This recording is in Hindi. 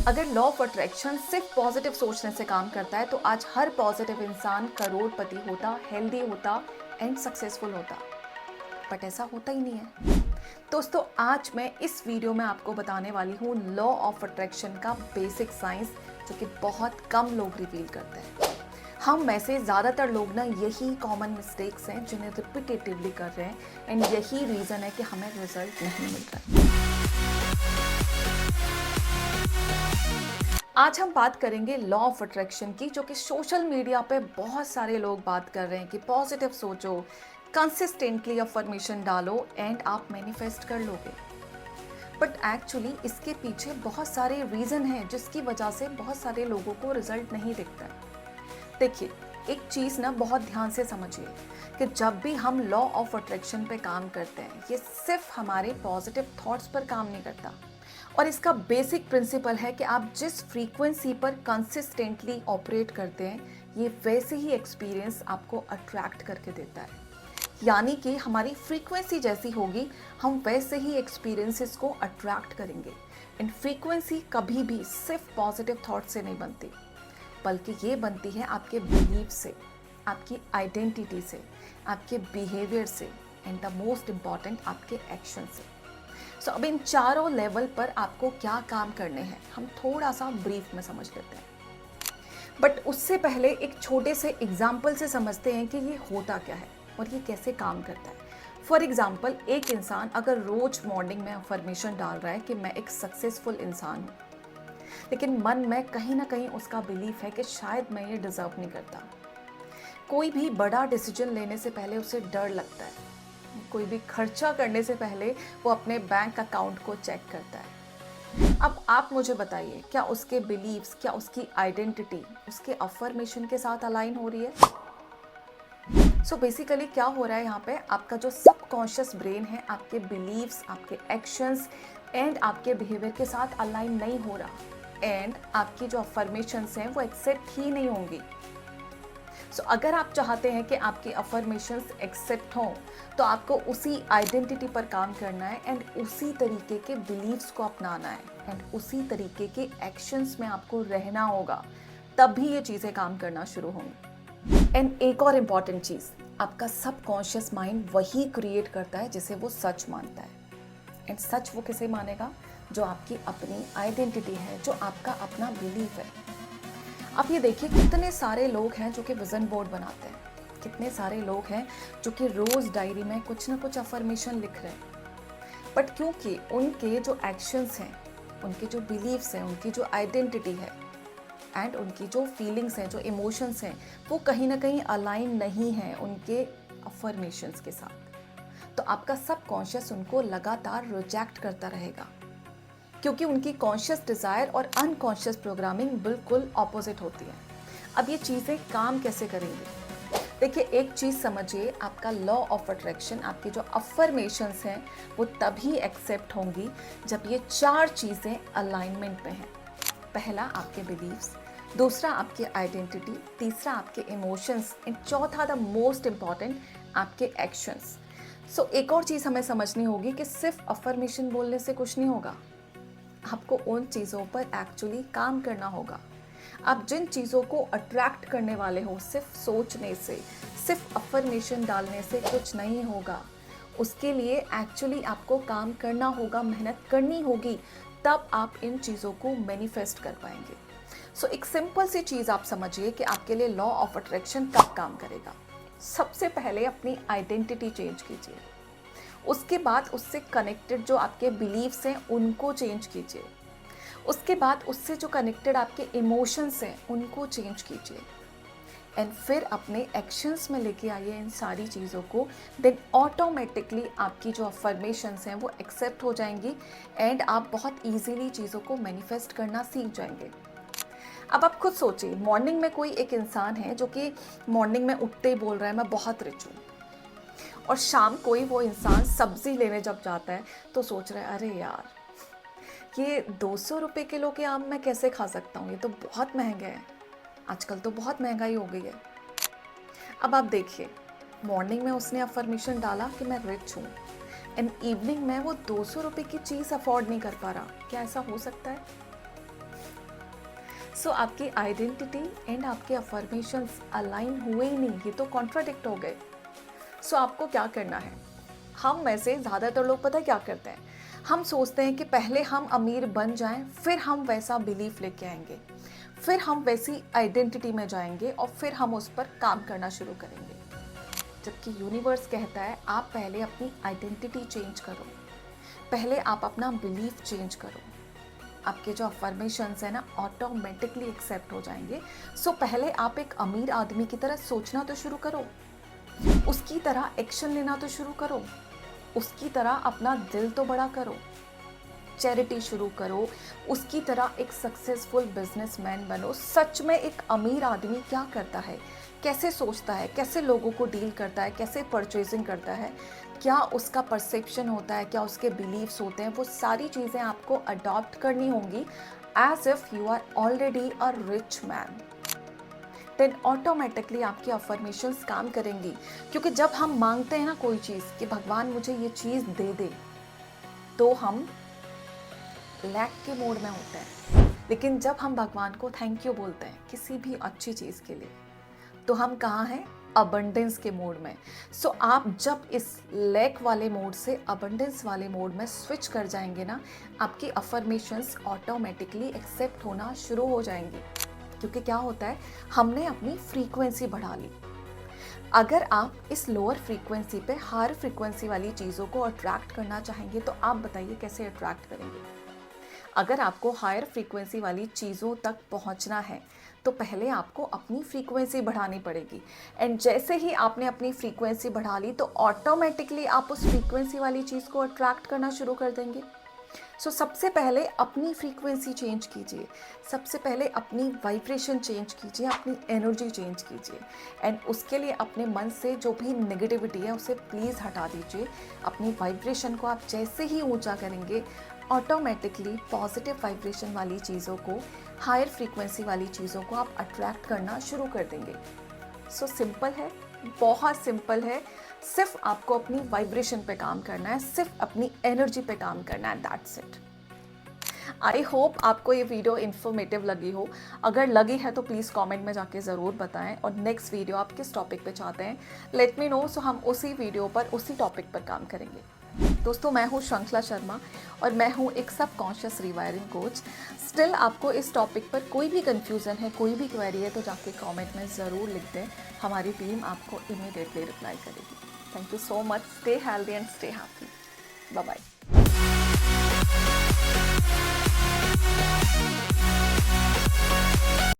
अगर लॉ ऑफ अट्रैक्शन सिर्फ पॉजिटिव सोचने से काम करता है तो आज हर पॉजिटिव इंसान करोड़पति होता, हेल्दी होता एंड सक्सेसफुल होता। बट ऐसा होता ही नहीं है। दोस्तों, आज मैं इस वीडियो में आपको बताने वाली हूँ लॉ ऑफ अट्रैक्शन का बेसिक साइंस, जो कि बहुत कम लोग रिवील करते हैं। हम में से ज़्यादातर लोग ना यही कॉमन मिस्टेक्स हैं जिन्हें रिपीटेटिवली कर रहे हैं एंड यही रीज़न है कि हमें रिजल्ट नहीं मिल रहा है। आज हम बात करेंगे लॉ ऑफ अट्रैक्शन की, जो कि सोशल मीडिया पे बहुत सारे लोग बात कर रहे हैं कि पॉजिटिव सोचो, कंसिस्टेंटली अफर्मेशन डालो एंड आप मैनिफेस्ट कर लोगे। बट एक्चुअली इसके पीछे बहुत सारे रीज़न हैं जिसकी वजह से बहुत सारे लोगों को रिजल्ट नहीं दिखता है। देखिए, एक चीज़ ना बहुत ध्यान से समझिए कि जब भी हम लॉ ऑफ अट्रैक्शन पे काम करते हैं, ये सिर्फ हमारे पॉजिटिव थॉट्स पर काम नहीं करता। और इसका बेसिक प्रिंसिपल है कि आप जिस फ्रीक्वेंसी पर कंसिस्टेंटली ऑपरेट करते हैं, ये वैसे ही एक्सपीरियंस आपको अट्रैक्ट करके देता है। यानी कि हमारी फ्रीक्वेंसी जैसी होगी, हम वैसे ही एक्सपीरियंसेस को अट्रैक्ट करेंगे। एंड फ्रीक्वेंसी कभी भी सिर्फ पॉजिटिव थॉट से नहीं बनती, बल्कि ये बनती है आपके बिलीफ से, आपकी आइडेंटिटी से, आपके बिहेवियर से एंड द मोस्ट इम्पॉर्टेंट आपके एक्शन से। सो अब इन चारों लेवल पर आपको क्या काम करने हैं, हम थोड़ा सा ब्रीफ में समझ लेते हैं। बट उससे पहले एक छोटे से एग्जाम्पल से समझते हैं कि ये होता क्या है और ये कैसे काम करता है। फॉर एग्जाम्पल, एक इंसान अगर रोज मॉर्निंग में अफर्मेशन डाल रहा है कि मैं एक सक्सेसफुल इंसान हूँ, लेकिन मन में कहीं ना कहीं उसका बिलीफ है कि शायद मैं ये डिजर्व नहीं करता। कोई भी बड़ा डिसीजन लेने से पहले उसे डर लगता है। कोई भी खर्चा करने से पहले वो अपने बैंक अकाउंट को चेक करता है। अब आप मुझे बताइए, क्या उसके बिलीव्स, क्या उसकी आइडेंटिटी उसके अफर्मेशन के साथ अलाइन हो रही है? सो बेसिकली क्या हो रहा है यहाँ पे, आपका जो सबकॉन्शियस ब्रेन है आपके बिलीव्स, आपके एक्शंस एंड आपके बिहेवियर के साथ अलाइन नहीं हो रहा एंड आपकी जो अफर्मेशंस हैं वो एक्सेप्ट ही नहीं होंगी। सो अगर आप चाहते हैं कि आपकी अफर्मेशंस एक्सेप्ट हों, तो आपको उसी आइडेंटिटी पर काम करना है एंड उसी तरीके के बिलीव्स को अपनाना है एंड उसी तरीके के एक्शंस में आपको रहना होगा, तभी ये चीज़ें काम करना शुरू होंगी। एंड एक और इम्पॉर्टेंट चीज़, आपका सबकॉन्शियस माइंड वही क्रिएट करता है जिसे वो सच मानता है। एंड सच वो किसे मानेगा? जो आपकी अपनी आइडेंटिटी है, जो आपका अपना बिलीफ है। अब ये देखिए, कितने सारे लोग हैं जो कि विजन बोर्ड बनाते हैं, कितने सारे लोग हैं जो कि रोज़ डायरी में कुछ ना कुछ अफर्मेशन लिख रहे हैं। बट क्योंकि उनके जो एक्शंस हैं, उनके जो बिलीव्स हैं, उनकी जो आइडेंटिटी है एंड उनकी जो फीलिंग्स हैं, जो इमोशंस हैं, वो कहीं ना कहीं अलाइन नहीं है उनके अफर्मेशंस के साथ, तो आपका सबकॉन्शियस उनको लगातार रिजेक्ट करता रहेगा, क्योंकि उनकी कॉन्शियस डिज़ायर और अनकॉन्शियस प्रोग्रामिंग बिल्कुल ऑपोजिट होती है। अब ये चीज़ें काम कैसे करेंगी? देखिए, एक चीज़ समझिए, आपका लॉ ऑफ अट्रैक्शन, आपकी जो अफर्मेशंस हैं वो तभी एक्सेप्ट होंगी जब ये चार चीज़ें अलाइनमेंट में हैं। पहला आपके बिलीव्स, दूसरा आपकी आइडेंटिटी, तीसरा आपके इमोशंस एंड चौथा द मोस्ट इम्पॉर्टेंट आपके एक्शंस। सो एक और चीज़ हमें समझनी होगी कि सिर्फ अफर्मेशन बोलने से कुछ नहीं होगा, आपको उन चीज़ों पर एक्चुअली काम करना होगा। आप जिन चीज़ों को अट्रैक्ट करने वाले हो, सिर्फ सोचने से, सिर्फ अफर्मेशन डालने से कुछ नहीं होगा। उसके लिए एक्चुअली आपको काम करना होगा, मेहनत करनी होगी, तब आप इन चीज़ों को मैनिफेस्ट कर पाएंगे। सो एक सिंपल सी चीज़ आप समझिए कि आपके लिए लॉ ऑफ अट्रैक्शन कब काम करेगा। सबसे पहले अपनी आइडेंटिटी चेंज कीजिए, उसके बाद उससे कनेक्टेड जो आपके बिलीव्स हैं उनको चेंज कीजिए, उसके बाद उससे जो कनेक्टेड आपके इमोशंस हैं उनको चेंज कीजिए एंड फिर अपने एक्शंस में लेके आइए इन सारी चीज़ों को। देन ऑटोमेटिकली आपकी जो अफर्मेशंस हैं वो एक्सेप्ट हो जाएंगी एंड आप बहुत ईजीली चीज़ों को मैनिफेस्ट करना सीख जाएंगे। अब आप खुद सोचिए, मॉर्निंग में कोई एक इंसान है जो कि मॉर्निंग में उठते ही बोल रहा है मैं बहुत रिच हूँ, और शाम कोई वो इंसान सब्जी लेने जब जाता है तो सोच रहा है अरे यार, ये 200 रुपये किलो के आम मैं कैसे खा सकता हूँ, ये तो बहुत महंगे हैं, आजकल तो बहुत महंगाई हो गई है। अब आप देखिए, मॉर्निंग में उसने अफर्मेशन डाला कि मैं रिच हूँ एंड इवनिंग में वो 200 रुपये की चीज़ अफोर्ड नहीं कर पा रहा। क्या ऐसा हो सकता है? सो आपकी आइडेंटिटी एंड आपके अफर्मेशंस अलाइन हुए ही नहीं, ये तो कॉन्ट्राडिक्ट हो गए। सो आपको क्या करना है, हम में से ज़्यादातर लोग पता है क्या करते हैं, हम सोचते हैं कि पहले हम अमीर बन जाएं, फिर हम वैसा बिलीफ लेके आएंगे, फिर हम वैसी आइडेंटिटी में जाएंगे और फिर हम उस पर काम करना शुरू करेंगे। जबकि यूनिवर्स कहता है आप पहले अपनी आइडेंटिटी चेंज करो, पहले आप अपना बिलीफ चेंज करो, आपके जो अफर्मेशंस है ना ऑटोमेटिकली एक्सेप्ट हो जाएंगे। सो पहले आप एक अमीर आदमी की तरह सोचना तो शुरू करो, उसकी तरह एक्शन लेना तो शुरू करो, उसकी तरह अपना दिल तो बड़ा करो, चैरिटी शुरू करो, उसकी तरह एक सक्सेसफुल बिजनेसमैन बनो। सच में एक अमीर आदमी क्या करता है, कैसे सोचता है, कैसे लोगों को डील करता है, कैसे परचेजिंग करता है, क्या उसका परसेप्शन होता है, क्या उसके बिलीव्स होते हैं, वो सारी चीज़ें आपको अडॉप्ट करनी होंगी as if you are already a rich man. Then automatically आपकी अफर्मेशंस काम करेंगी। क्योंकि जब हम मांगते हैं ना कोई चीज़ कि भगवान मुझे ये चीज़ दे दे, तो हम लैक के मोड में होते हैं। लेकिन जब हम भगवान को थैंक यू बोलते हैं किसी भी अच्छी चीज़ के लिए, तो हम कहाँ हैं, अबंडेंस के मोड में। सो आप जब इस लैक वाले मोड से अबंडेंस वाले मोड में स्विच कर जाएंगे ना, आपकी अफर्मेशंस ऑटोमेटिकली एक्सेप्ट होना शुरू हो जाएंगी। क्योंकि क्या होता है, हमने अपनी फ्रीक्वेंसी बढ़ा ली। अगर आप इस लोअर फ्रीक्वेंसी पे हायर फ्रीक्वेंसी वाली चीज़ों को अट्रैक्ट करना चाहेंगे, तो आप बताइए कैसे अट्रैक्ट करेंगे। अगर आपको हायर फ्रीक्वेंसी वाली चीज़ों तक पहुंचना है, तो पहले आपको अपनी फ्रीक्वेंसी बढ़ानी पड़ेगी। एंड जैसे ही आपने अपनी फ्रीक्वेंसी बढ़ा ली, तो ऑटोमेटिकली आप उस फ्रीक्वेंसी वाली चीज़ को अट्रैक्ट करना शुरू कर देंगे। सो सबसे पहले अपनी फ्रीक्वेंसी चेंज कीजिए, सबसे पहले अपनी वाइब्रेशन चेंज कीजिए, अपनी एनर्जी चेंज कीजिए। एंड उसके लिए अपने मन से जो भी नेगेटिविटी है उसे प्लीज़ हटा दीजिए। अपनी वाइब्रेशन को आप जैसे ही ऊंचा करेंगे, ऑटोमेटिकली पॉजिटिव वाइब्रेशन वाली चीज़ों को, हायर फ्रीक्वेंसी वाली चीज़ों को आप अट्रैक्ट करना शुरू कर देंगे। सो सिंपल है, बहुत सिंपल है। सिर्फ आपको अपनी वाइब्रेशन पे काम करना है, सिर्फ अपनी एनर्जी पे काम करना है, दैट्स इट। आई होप आपको ये वीडियो इन्फॉर्मेटिव लगी हो। अगर लगी है तो प्लीज़ कमेंट में जाके ज़रूर बताएं। और नेक्स्ट वीडियो आप किस टॉपिक पे चाहते हैं, लेट मी नो। सो हम उसी वीडियो पर, उसी टॉपिक पर काम करेंगे। दोस्तों, मैं हूँ श्रृंखला शर्मा और मैं हूँ एक सबकॉन्शियस रिवायरिंग कोच। स्टिल आपको इस टॉपिक पर कोई भी कंफ्यूजन है, कोई भी क्वेरी है, तो जाके कमेंट में ज़रूर लिख दें। हमारी टीम आपको इमीडिएटली रिप्लाई करेगी। Thank you so much. Stay healthy and stay happy. Bye bye.